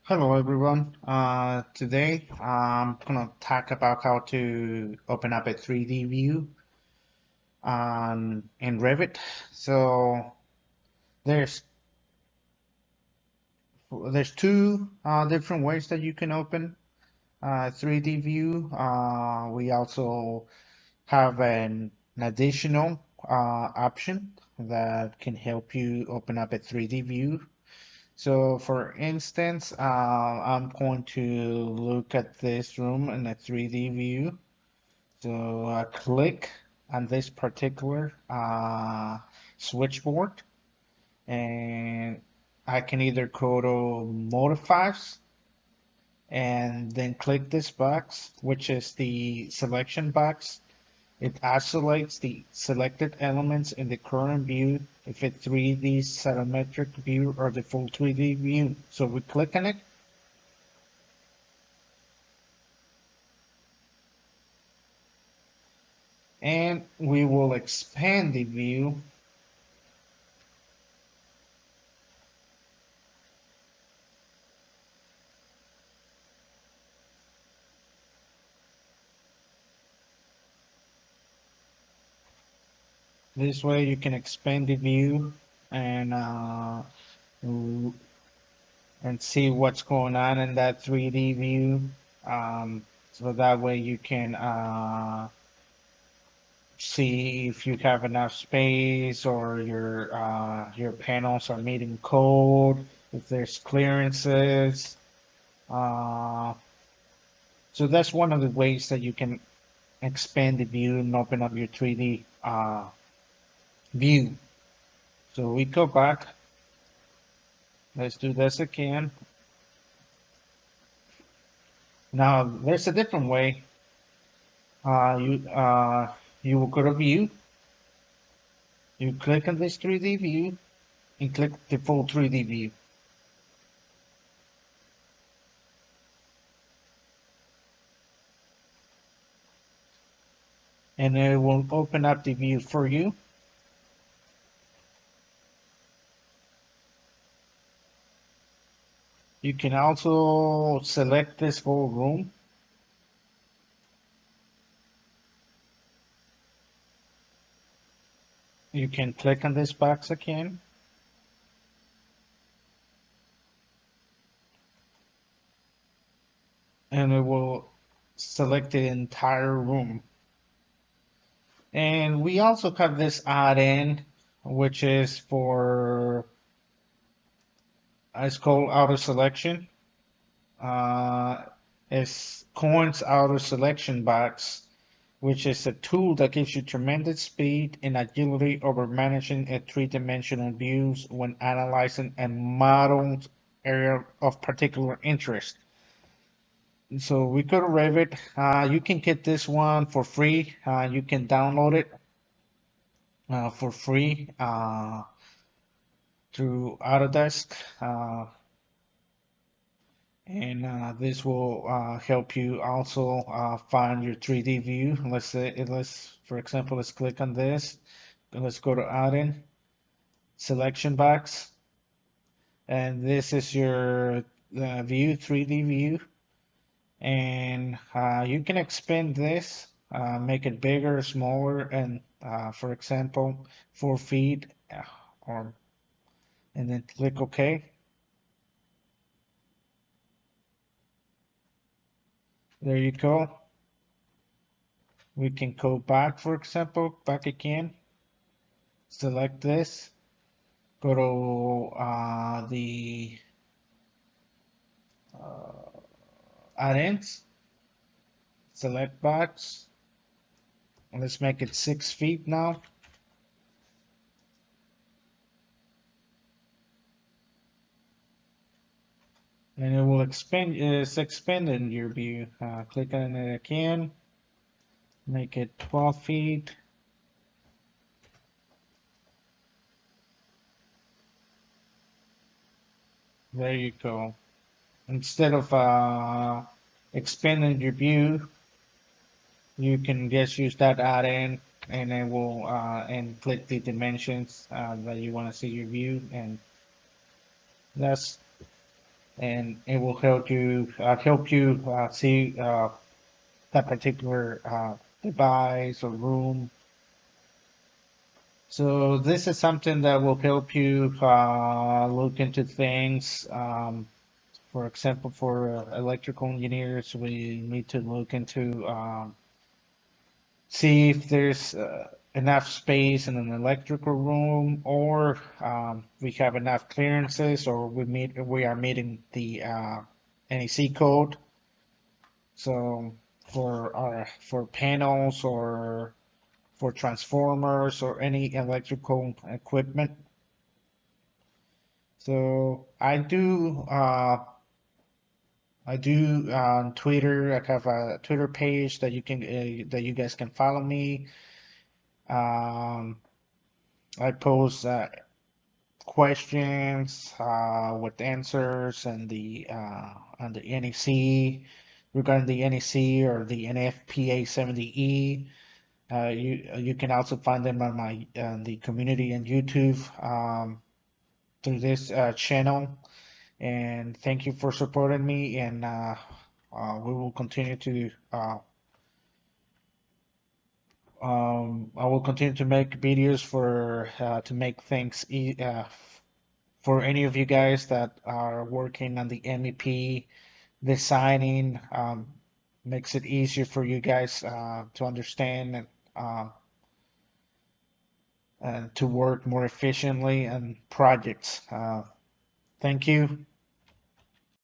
Hello everyone. Today I'm gonna talk about how to open up a 3D view in Revit. So there's there's two different ways that you can open a 3D view. We also have an additional option that can help you open up a 3D view. So for instance, I'm going to look at this room in a 3D view. So click on this particular switchboard, and I can either go to modifies and then click this box, which is the selection box. It isolates the selected elements in the current view if it's 3D parametric view or the full 3D view. So we click on it. And we will expand the view. This way you can expand the view and see what's going on in that 3D view. So that way you can see if you have enough space or your panels are meeting code, if there's clearances. Uh, so that's one of the ways that you can expand the view and open up your 3D view. So we go back. Let's do this again. Now there's a different way. You will go to view. You click on this 3D view and click the full 3D view. And it will open up the view for you. You can also select this whole room. You can click on this box again. And it will select the entire room. And we also have this add-in, which is for, it's called Outo Selection. It's Coin's Outo Selection Box, which is a tool that gives you tremendous speed and agility over managing a three-dimensional views when analyzing a modeled area of particular interest. So we go to Revit. You can get this one for free. You can download it for free through Autodesk. And this will help you also find your 3D view. Let's say, for example, let's click on this. Let's go to add-in, selection box. And this is your view, 3D view. And you can expand this, make it bigger, smaller, and for example, 4 feet, or and then click OK. There you go. We can go back, for example, back again. Select this. Go to the add-ins. Select box. Let's make it 6 feet now. And it will expand. It's expanding your view. Click on it again. Make it 12 feet. There you go. Instead of expanding your view, you can just use that add-in and it will and click the dimensions that you want to see your view, and that's and it will help you see that particular device or room. So this is something that will help you look into things. For example, for electrical engineers, we need to look into see if there's enough space in an electrical room, or we have enough clearances, or we are meeting the NEC code. So for panels or for transformers or any electrical equipment. So I do on Twitter. I have a Twitter page that that you guys can follow me. Um, I post questions with answers and the NEC regarding the NEC or the NFPA 70E. You can also find them on my the community and YouTube through this channel. And thank you for supporting me. And we will continue to I will continue to make videos for to make things for any of you guys that are working on the MEP designing. Makes it easier for you guys to understand and to work more efficiently on projects. Thank you.